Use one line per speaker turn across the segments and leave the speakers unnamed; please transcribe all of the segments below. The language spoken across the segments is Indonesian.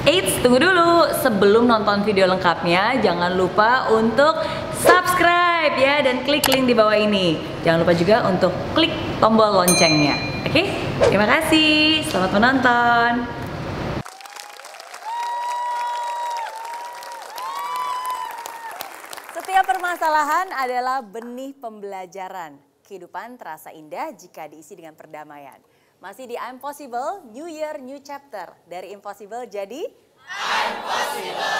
Eits, tunggu dulu. Sebelum nonton video lengkapnya, jangan lupa untuk subscribe ya dan klik link di bawah ini. Jangan lupa juga untuk klik tombol loncengnya. Oke? Terima kasih. Selamat menonton. Setiap permasalahan adalah benih pembelajaran. Kehidupan terasa indah jika diisi dengan perdamaian. Masih di I'm Possible, New Year, New Chapter. Dari Impossible jadi I'm Possible.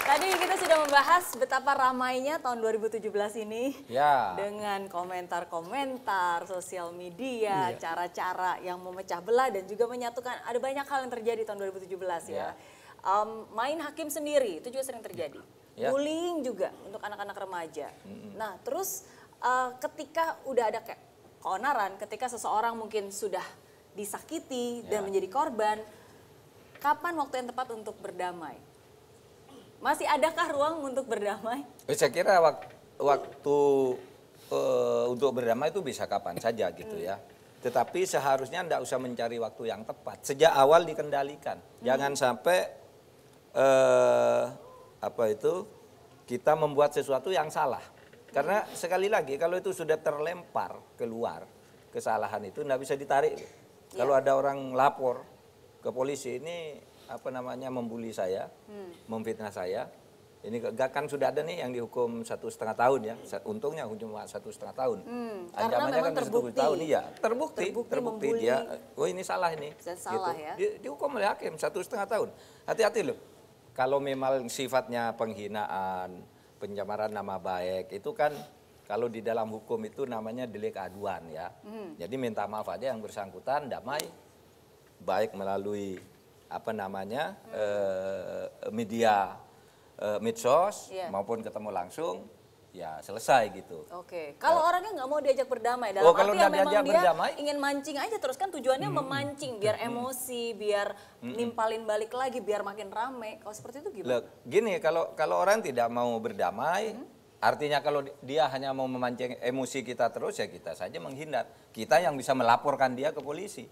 Tadi kita sudah membahas betapa ramainya tahun 2017 ini. Ya. Dengan komentar-komentar, sosial media, cara-cara yang memecah belah dan juga menyatukan. Ada banyak hal yang terjadi tahun 2017 ya. Main hakim sendiri, itu juga sering terjadi. Bullying juga untuk anak-anak remaja. Nah terus ketika udah ada kayak keonaran, ketika seseorang mungkin sudah disakiti dan menjadi korban, kapan waktu yang tepat untuk berdamai? Masih adakah ruang untuk berdamai?
Saya kira waktu untuk berdamai itu bisa kapan saja gitu ya. Tetapi seharusnya tidak usah mencari waktu yang tepat. Sejak awal dikendalikan. Jangan sampai kita membuat sesuatu yang salah. Karena sekali lagi kalau itu sudah terlempar keluar kesalahan itu tidak bisa ditarik. Kalau ada orang lapor ke polisi ini membuli saya, memfitnah saya, ini kan sudah ada nih yang dihukum 1,5 tahun ya. Untungnya cuma 1,5 tahun. Ancamannya kan 10 tahun, iya. Terbukti dia, oh ini salah ini.
Salah
gitu.
ya.
Dihukum oleh hakim 1,5 tahun. Hati-hati loh. Kalau memang sifatnya penghinaan, pencemaran nama baik, itu kan kalau di dalam hukum itu namanya delik aduan ya. Jadi minta maaf aja yang bersangkutan, damai, baik melalui media medsos maupun ketemu langsung, ya selesai gitu.
Oke, kalau orangnya nggak mau diajak berdamai, dalam arti yang memang dia ingin mancing aja terus kan tujuannya memancing, biar emosi, biar nimpalin balik lagi, biar makin rame. Kalau seperti itu gimana?
Gini, kalau orang tidak mau berdamai, artinya kalau dia hanya mau memancing emosi kita terus, ya kita saja menghindar. Kita yang bisa melaporkan dia ke polisi.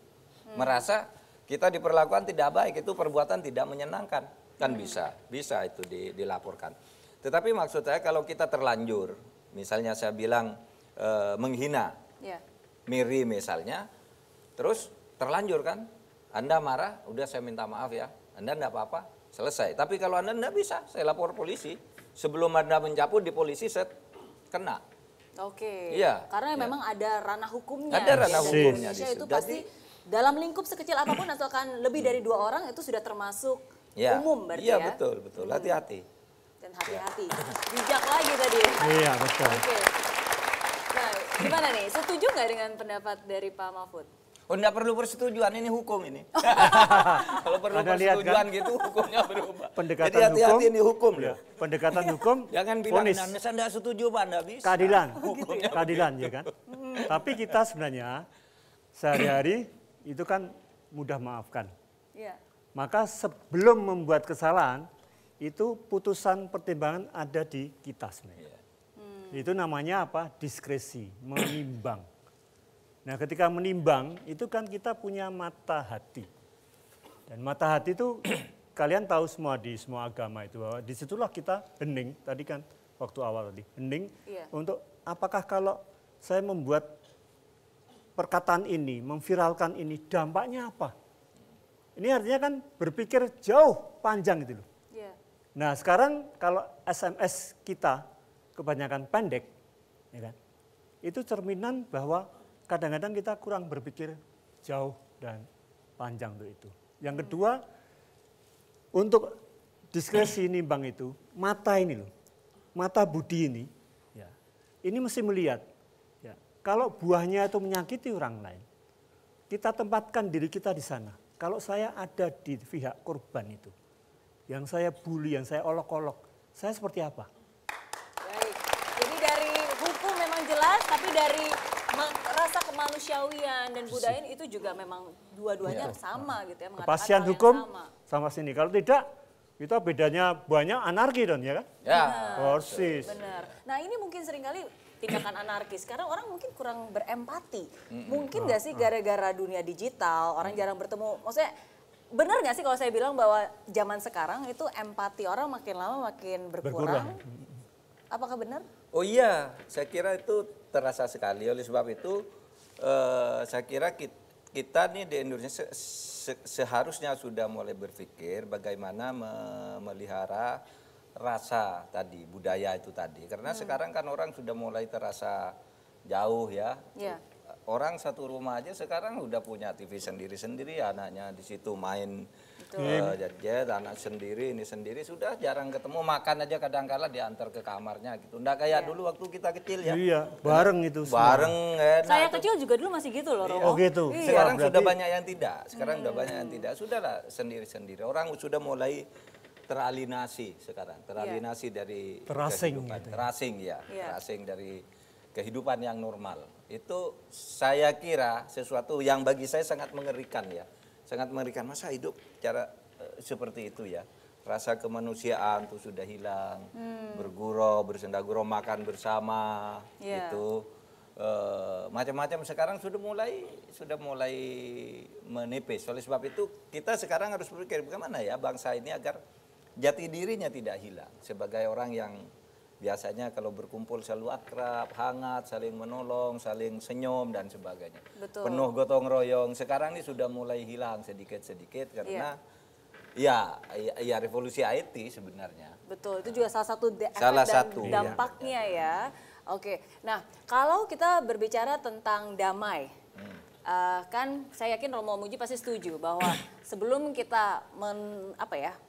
Merasa kita diperlakukan tidak baik, itu perbuatan tidak menyenangkan. Kan bisa itu dilaporkan. Tetapi maksud saya kalau kita terlanjur, misalnya saya bilang menghina, Miri misalnya, terus terlanjur kan, Anda marah, udah saya minta maaf ya, Anda enggak apa-apa, selesai. Tapi kalau Anda enggak bisa, saya lapor polisi. Sebelum Anda mencabut di polisi, saya kena.
Oke,
iya,
karena memang ada ranah hukumnya.
Ada ranah hukumnya
di Indonesia itu pasti dalam lingkup sekecil apapun asalkan lebih dari 2 orang itu sudah termasuk umum berarti ya.
Iya betul, hati-hati.
Dan hati-hati, bijak lagi tadi.
Iya betul.
Oke. Nah, gimana nih? Setuju nggak dengan pendapat dari Pak Mahfud?
Oh, enggak perlu persetujuan, ini hukum ini. Kalau perlu persetujuan gitu, hukumnya berubah.
Pendekatan
jadi hati-hati ini hukum loh.
Pendekatan hukum,
jangan bilang, saya enggak setuju Pak, enggak bisa.
Keadilan, keadilan ya kan. Tapi kita sebenarnya sehari-hari itu kan mudah maafkan. Iya. Maka sebelum membuat kesalahan, itu putusan pertimbangan ada di kita sebenarnya. Itu namanya apa? Diskresi, menimbang. Nah ketika menimbang itu kan kita punya mata hati. Dan mata hati itu kalian tahu semua di semua agama itu bahwa disitulah kita hening, tadi kan waktu awal tadi, hening untuk apakah kalau saya membuat perkataan ini, memviralkan ini, dampaknya apa? Ini artinya kan berpikir jauh panjang gitu loh. Nah sekarang kalau SMS kita kebanyakan pendek, ya kan, itu cerminan bahwa kadang-kadang kita kurang berpikir jauh dan panjang untuk itu. Yang kedua, untuk diskresi nimbang itu, mata ini loh, mata budi ini, ya, ini mesti melihat. Ya, kalau buahnya itu menyakiti orang lain, kita tempatkan diri kita di sana. Kalau saya ada di pihak korban itu, yang saya bully, yang saya olok-olok, saya seperti apa?
Baik, jadi dari hukum memang jelas, tapi dari rasa kemanusiaan dan budaya itu juga memang dua-duanya sama gitu ya.
Kepastian hukum sama sini, kalau tidak, kita bedanya banyak anarki dong ya kan?
Ya,
persis.
Benar. Nah ini mungkin seringkali tindakan anarkis karena orang mungkin kurang berempati. Mungkin nggak sih gara-gara dunia digital orang jarang bertemu, maksudnya benar nggak sih kalau saya bilang bahwa zaman sekarang itu empati orang makin lama makin berkurang? Apakah benar?
Oh iya, saya kira itu terasa sekali. Oleh sebab itu saya kira kita nih di Indonesia seharusnya sudah mulai berpikir bagaimana memelihara rasa tadi, budaya itu tadi. Karena sekarang kan orang sudah mulai terasa jauh ya. Orang satu rumah aja sekarang udah punya TV sendiri-sendiri, anaknya di situ main jet, anak sendiri, ini sendiri, sudah jarang ketemu, makan aja kadang-kala diantar ke kamarnya gitu. Nggak kayak dulu waktu kita kecil ya.
Iya, bareng itu semua.
Bareng.
Saya kecil juga dulu masih gitu loh, Romo.
Oh gitu.
Sekarang sudah banyak yang tidak. Sudahlah sendiri-sendiri. Orang sudah mulai teralinasi sekarang, teralinasi dari
terasing
kehidupan, terasing dari kehidupan yang normal. Itu saya kira sesuatu yang bagi saya sangat mengerikan ya, sangat mengerikan. Masa hidup cara seperti itu ya, rasa kemanusiaan tuh sudah hilang, bergurau, bersenda-gurau, makan bersama, itu macam-macam sekarang sudah mulai menipis. Oleh sebab itu kita sekarang harus berpikir bagaimana ya bangsa ini agar jati dirinya tidak hilang sebagai orang yang biasanya kalau berkumpul selalu akrab, hangat, saling menolong, saling senyum dan sebagainya.
Betul.
Penuh gotong royong. Sekarang ini sudah mulai hilang sedikit-sedikit karena ya revolusi IT sebenarnya.
Betul, itu juga salah satu dampaknya ya. Oke. Nah, kalau kita berbicara tentang damai, kan saya yakin Romo Muji pasti setuju bahwa sebelum kita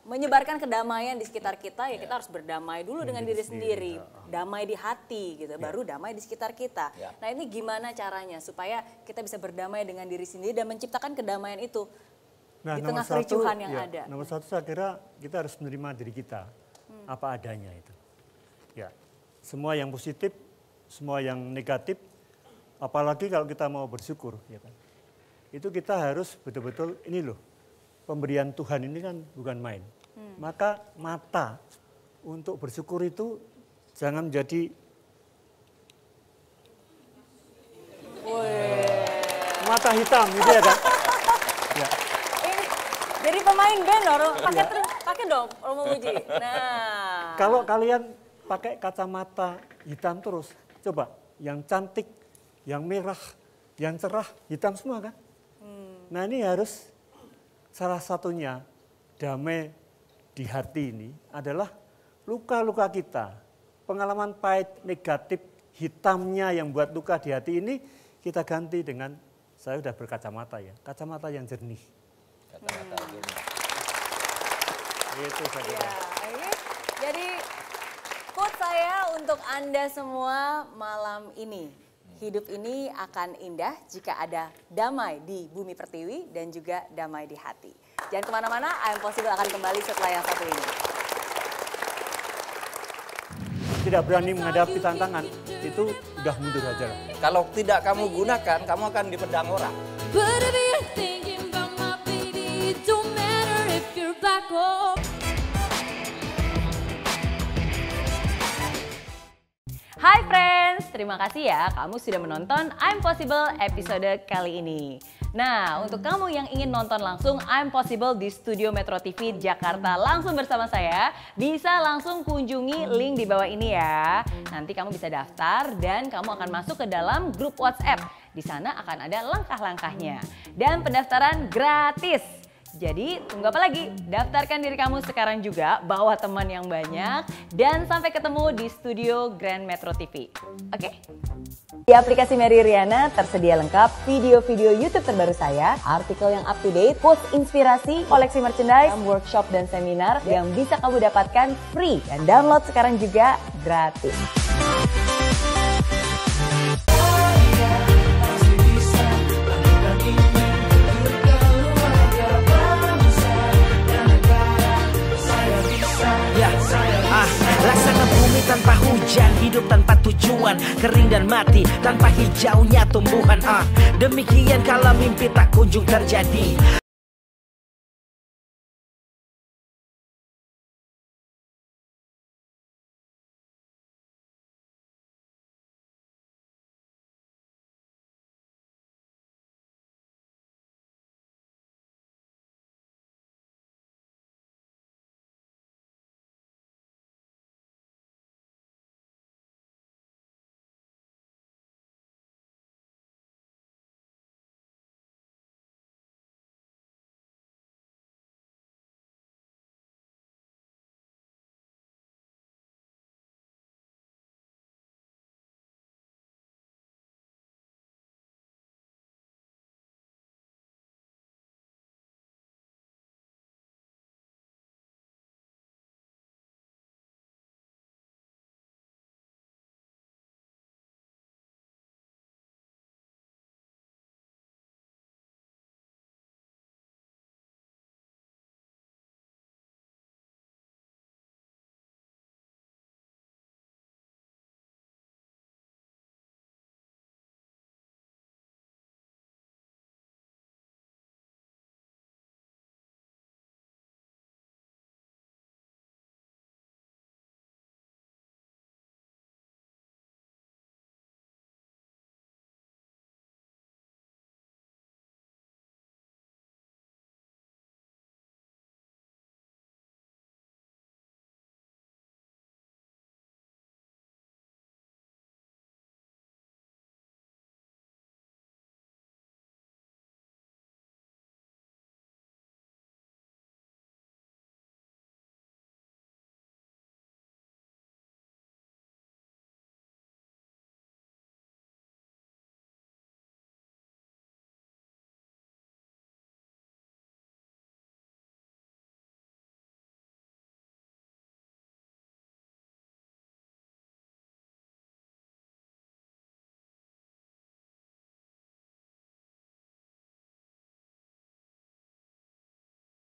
menyebarkan kedamaian di sekitar kita ya kita harus berdamai dulu dengan diri sendiri, damai di hati gitu, baru damai di sekitar kita. Nah ini gimana caranya supaya kita bisa berdamai dengan diri sendiri dan menciptakan kedamaian itu di tengah kericuhan yang ada?
Nomor satu saya kira kita harus menerima diri kita apa adanya itu. Ya, semua yang positif, semua yang negatif. Apalagi kalau kita mau bersyukur, ya kan? Itu kita harus betul-betul ini loh, pemberian Tuhan ini kan bukan main. Maka mata untuk bersyukur itu jangan menjadi mata hitam gitu ya kan? Ya.
Jadi pemain band loh, pakai dong Romo Muji. Nah,
kalau kalian pakai kacamata hitam terus, coba yang cantik, yang merah, yang cerah, hitam semua kan? Nah ini harus salah satunya damai di hati ini adalah luka-luka kita. Pengalaman pahit, negatif, hitamnya yang buat luka di hati ini kita ganti dengan, saya sudah berkacamata ya, kacamata yang jernih.
Kacamata jernih.
Itu saya kira.
Jadi quote saya untuk Anda semua malam ini. Hidup ini akan indah jika ada damai di bumi pertiwi dan juga damai di hati. Jangan kemana-mana, I Am Possible akan kembali setelah yang satu ini.
Tidak berani menghadapi tantangan, itu udah mundur aja lah.
Kalau tidak kamu gunakan, kamu akan dipedang orang.
Hai friends, terima kasih ya kamu sudah menonton I'm Possible episode kali ini. Nah, untuk kamu yang ingin nonton langsung I'm Possible di Studio Metro TV Jakarta langsung bersama saya, bisa langsung kunjungi link di bawah ini ya. Nanti kamu bisa daftar dan kamu akan masuk ke dalam grup WhatsApp. Di sana akan ada langkah-langkahnya. Dan pendaftaran gratis. Jadi tunggu apa lagi? Daftarkan diri kamu sekarang juga, bawa teman yang banyak, dan sampai ketemu di studio Grand Metro TV. Oke? Di aplikasi Mary Riana tersedia lengkap video-video YouTube terbaru saya, artikel yang up to date, quotes inspirasi, koleksi merchandise, workshop dan seminar yang bisa kamu dapatkan free. Dan download sekarang juga gratis.
Laksana bumi tanpa hujan, hidup tanpa tujuan, kering dan mati tanpa hijaunya tumbuhan. Demikian kalau mimpi tak kunjung terjadi.